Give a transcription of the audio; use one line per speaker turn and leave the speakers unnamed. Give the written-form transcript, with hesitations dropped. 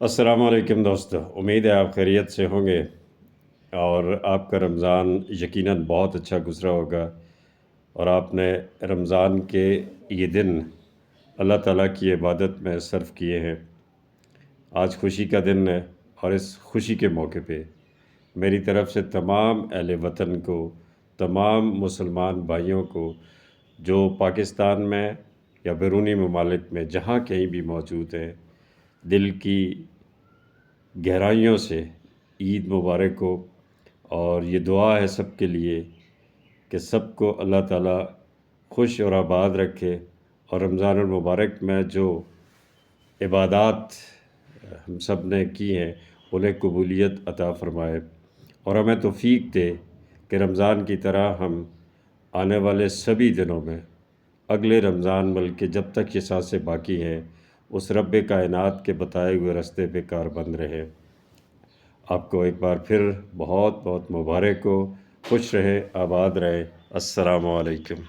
अस्सलाम वालेकुम दोस्तों, उम्मीद है आप खैरियत से होंगे और आपका रमज़ान यकीनन बहुत अच्छा गुज़रा होगा और आपने रमज़ान के ये दिन अल्लाह ताला की इबादत में सर्फ़ किए हैं। आज खुशी का दिन है और इस खुशी के मौके पे मेरी तरफ़ से तमाम अहले वतन को, तमाम मुसलमान भाइयों को जो पाकिस्तान में या बैरूनी ममालिक में जहाँ कहीं भी मौजूद हैं, दिल की गहराइयों से ईद मुबारक हो। और ये दुआ है सब के लिए कि सबको अल्लाह ताला खुश और आबाद रखे और रमज़ानुल मुबारक में जो इबादात हम सब ने की हैं उन्हें कबूलियत अता फ़रमाए और हमें तौफ़ीक दे कि रमज़ान की तरह हम आने वाले सभी दिनों में अगले रमज़ान बल्कि जब तक ये सांसें बाकी हैं उस रब्बे कायनात के बताए हुए रास्ते पे कारबंद रहें। आपको एक बार फिर बहुत बहुत मुबारक हो। खुश रहें, आबाद रहें। अस्सलामु अलैकुम।